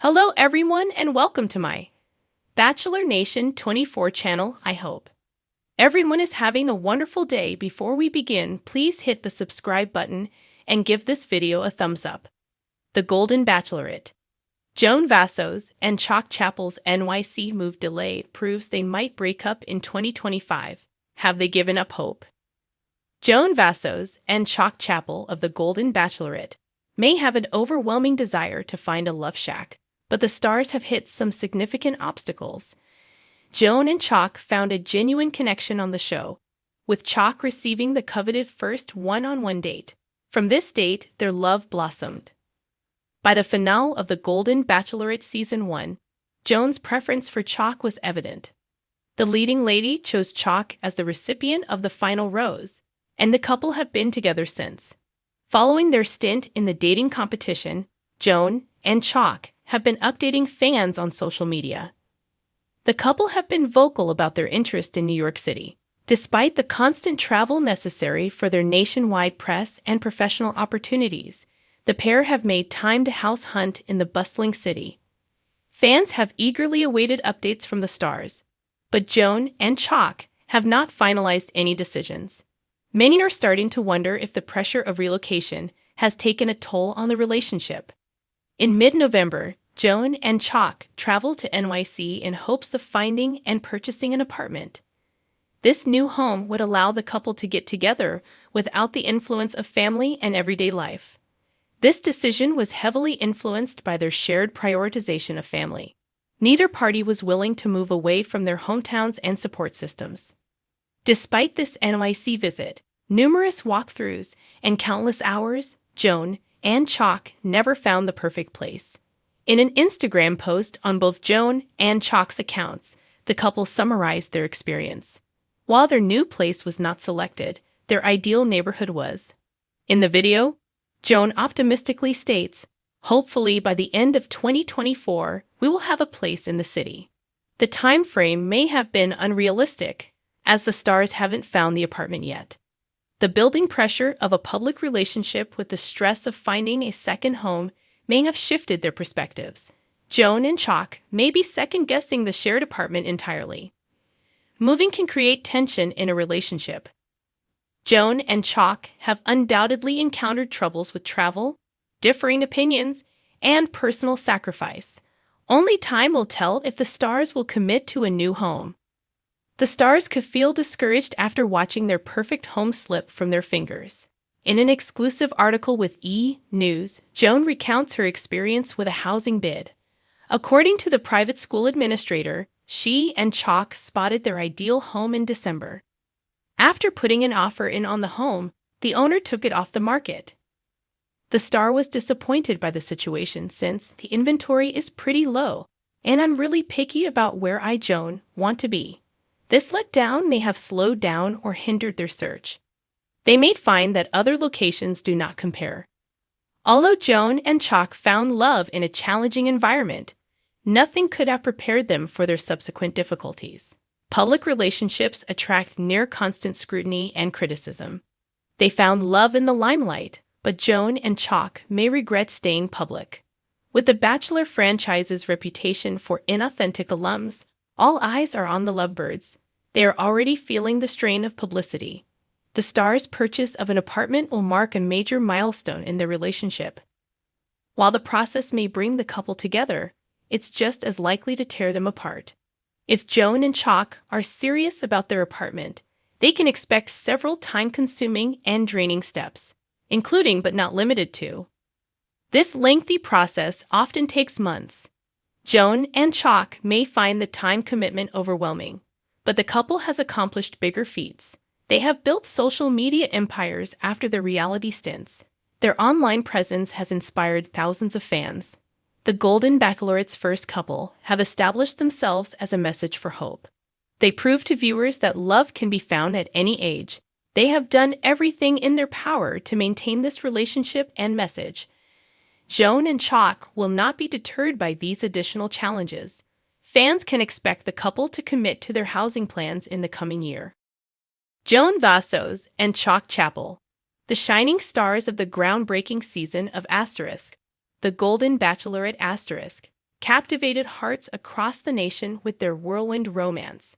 Hello everyone and welcome to my Bachelor Nation 24 channel. I hope everyone is having a wonderful day. Before we begin, please hit the subscribe button and give this video a thumbs up. The Golden Bachelorette. Joan Vassos and Chock Chapple's NYC move delayed proves they might break up in 2025. Have they given up hope? Joan Vassos and Chock Chapple of the Golden Bachelorette may have an overwhelming desire to find a love shack, but the stars have hit some significant obstacles. Joan and Chock found a genuine connection on the show, with Chock receiving the coveted first one-on-one date. From this date, their love blossomed. By the finale of the Golden Bachelorette Season 1, Joan's preference for Chock was evident. The leading lady chose Chock as the recipient of the final rose, and the couple have been together since. Following their stint in the dating competition, Joan and Chock have been updating fans on social media. The couple have been vocal about their interest in New York City, despite the constant travel necessary for their nationwide press and professional opportunities. The pair have made time to house hunt in the bustling city. Fans have eagerly awaited updates from the stars, but Joan and Chock have not finalized any decisions. Many are starting to wonder if the pressure of relocation has taken a toll on the relationship. In mid-November, Joan and Chock traveled to NYC in hopes of finding and purchasing an apartment. This new home would allow the couple to get together without the influence of family and everyday life. This decision was heavily influenced by their shared prioritization of family. Neither party was willing to move away from their hometowns and support systems. Despite this NYC visit, numerous walkthroughs, and countless hours, Joan and Chock never found the perfect place. In an Instagram post on both Joan and Chock's accounts, the couple summarized their experience. While their new place was not selected, their ideal neighborhood was. In the video, Joan optimistically states, "Hopefully by the end of 2024, we will have a place in the city." The time frame may have been unrealistic, as the stars haven't found the apartment yet. The building pressure of a public relationship with the stress of finding a second home may have shifted their perspectives. Joan and Chock may be second-guessing the shared apartment entirely. Moving can create tension in a relationship. Joan and Chock have undoubtedly encountered troubles with travel, differing opinions, and personal sacrifice. Only time will tell if the stars will commit to a new home. The stars could feel discouraged after watching their perfect home slip from their fingers. In an exclusive article with E! News, Joan recounts her experience with a housing bid. According to the private school administrator, she and Chock spotted their ideal home in December. After putting an offer in on the home, the owner took it off the market. The star was disappointed by the situation since the inventory is pretty low, and I'm really picky about where I, Joan, want to be. This letdown may have slowed down or hindered their search. They may find that other locations do not compare. Although Joan and Chock found love in a challenging environment, nothing could have prepared them for their subsequent difficulties. Public relationships attract near-constant scrutiny and criticism. They found love in the limelight, but Joan and Chock may regret staying public. With the Bachelor franchise's reputation for inauthentic alums, all eyes are on the lovebirds. They are already feeling the strain of publicity. The stars' purchase of an apartment will mark a major milestone in their relationship. While the process may bring the couple together, it's just as likely to tear them apart. If Joan and Chock are serious about their apartment, they can expect several time-consuming and draining steps, including but not limited to. This lengthy process often takes months. Joan and Chock may find the time commitment overwhelming, but the couple has accomplished bigger feats. They have built social media empires after their reality stints. Their online presence has inspired thousands of fans. The Golden Bachelorette's first couple have established themselves as a message for hope. They prove to viewers that love can be found at any age. They have done everything in their power to maintain this relationship and message. Joan and Chock will not be deterred by these additional challenges. Fans can expect the couple to commit to their housing plans in the coming year. Joan Vassos and Chock Chapple, the shining stars of the groundbreaking season of *, the Golden Bachelorette *, captivated hearts across the nation with their whirlwind romance.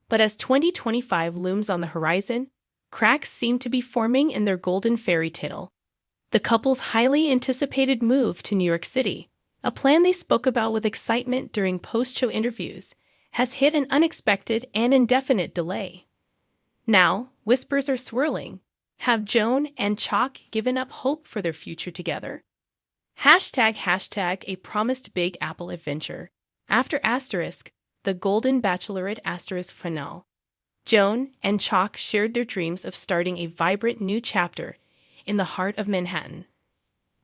But as 2025 looms on the horizon, cracks seem to be forming in their golden fairy tale. The couple's highly anticipated move to New York City, a plan they spoke about with excitement during post-show interviews, has hit an unexpected and indefinite delay. Now, whispers are swirling. Have Joan and Chock given up hope for their future together? Hashtag a promised Big Apple adventure. After asterisk, the Golden Bachelorette asterisk finale. Joan and Chock shared their dreams of starting a vibrant new chapter in the heart of Manhattan.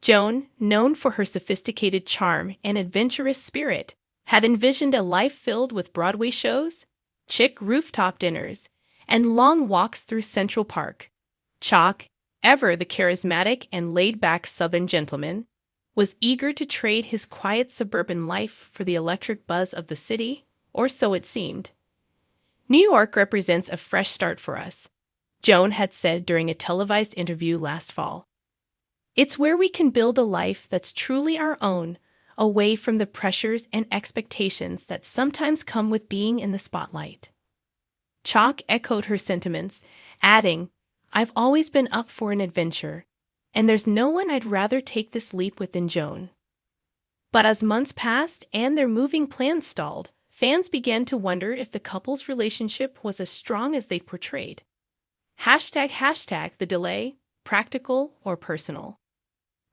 Joan, known for her sophisticated charm and adventurous spirit, had envisioned a life filled with Broadway shows, chic rooftop dinners, and long walks through Central Park. Chock, ever the charismatic and laid-back Southern gentleman, was eager to trade his quiet suburban life for the electric buzz of the city, or so it seemed. New York represents a fresh start for us, Joan had said during a televised interview last fall. It's where we can build a life that's truly our own, away from the pressures and expectations that sometimes come with being in the spotlight. Chock echoed her sentiments, adding, "I've always been up for an adventure, and there's no one I'd rather take this leap with than Joan." But as months passed and their moving plans stalled, fans began to wonder if the couple's relationship was as strong as they portrayed. Hashtag the delay, practical or personal.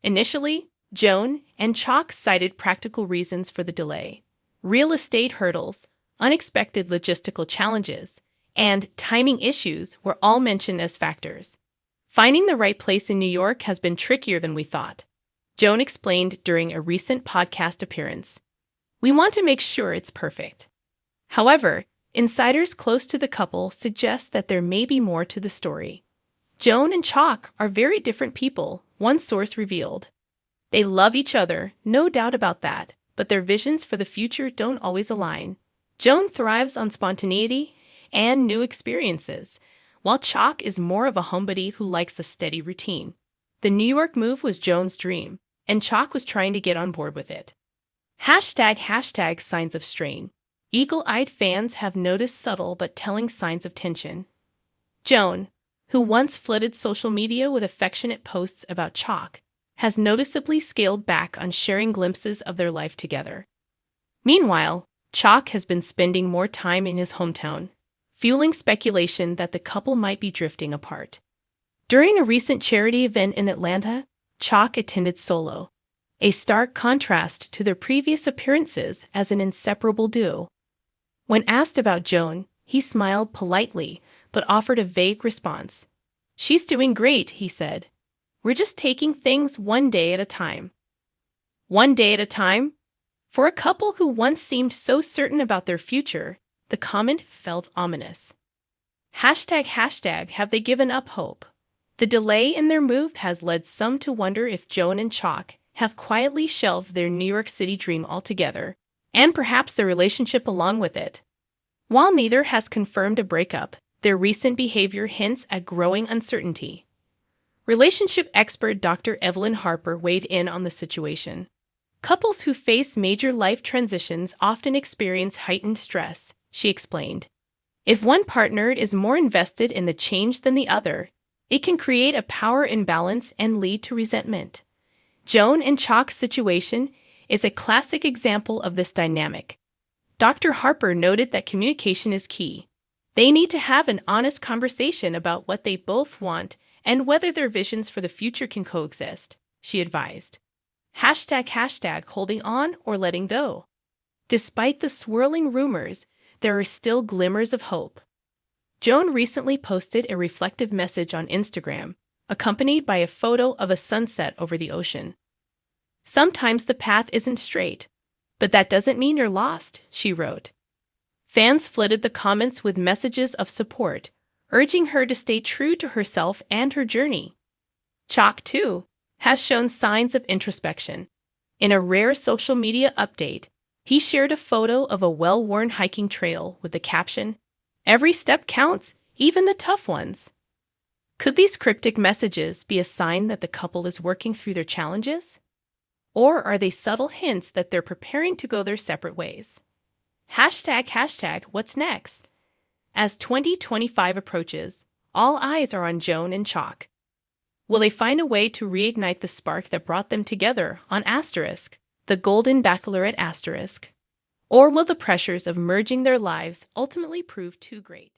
Initially, Joan and Chock cited practical reasons for the delay. Real estate hurdles, unexpected logistical challenges, and timing issues were all mentioned as factors. Finding the right place in New York has been trickier than we thought, Joan explained during a recent podcast appearance. "We want to make sure it's perfect." However, insiders close to the couple suggest that there may be more to the story. Joan and Chock are very different people, one source revealed. They love each other, no doubt about that, but their visions for the future don't always align. Joan thrives on spontaneity and new experiences, while Chock is more of a homebody who likes a steady routine. The New York move was Joan's dream, and Chock was trying to get on board with it. Hashtag signs of strain. Eagle-eyed fans have noticed subtle but telling signs of tension. Joan, who once flooded social media with affectionate posts about Chock, has noticeably scaled back on sharing glimpses of their life together. Meanwhile, Chock has been spending more time in his hometown, fueling speculation that the couple might be drifting apart. During a recent charity event in Atlanta, Chock attended solo, a stark contrast to their previous appearances as an inseparable duo. When asked about Joan, he smiled politely but offered a vague response. "She's doing great," he said. "We're just taking things one day at a time." One day at a time? For a couple who once seemed so certain about their future, the comment felt ominous. Hashtag have they given up hope? The delay in their move has led some to wonder if Joan and Chock have quietly shelved their New York City dream altogether, and perhaps their relationship along with it. While neither has confirmed a breakup, their recent behavior hints at growing uncertainty. Relationship expert Dr. Evelyn Harper weighed in on the situation. Couples who face major life transitions often experience heightened stress, she explained. If one partner is more invested in the change than the other, it can create a power imbalance and lead to resentment. Joan and Chock's situation is a classic example of this dynamic. Dr. Harper noted that communication is key. They need to have an honest conversation about what they both want and whether their visions for the future can coexist, she advised. Hashtag holding on or letting go. Despite the swirling rumors, there are still glimmers of hope. Joan recently posted a reflective message on Instagram, accompanied by a photo of a sunset over the ocean. "Sometimes the path isn't straight, but that doesn't mean you're lost," she wrote. Fans flooded the comments with messages of support, urging her to stay true to herself and her journey. Chock, too, has shown signs of introspection. In a rare social media update, he shared a photo of a well-worn hiking trail with the caption, "Every step counts, even the tough ones." Could these cryptic messages be a sign that the couple is working through their challenges? Or are they subtle hints that they're preparing to go their separate ways? Hashtag what's next? As 2025 approaches, all eyes are on Joan and Chock. Will they find a way to reignite the spark that brought them together on Asterisk, the Golden Bachelorette Asterisk? Or will the pressures of merging their lives ultimately prove too great?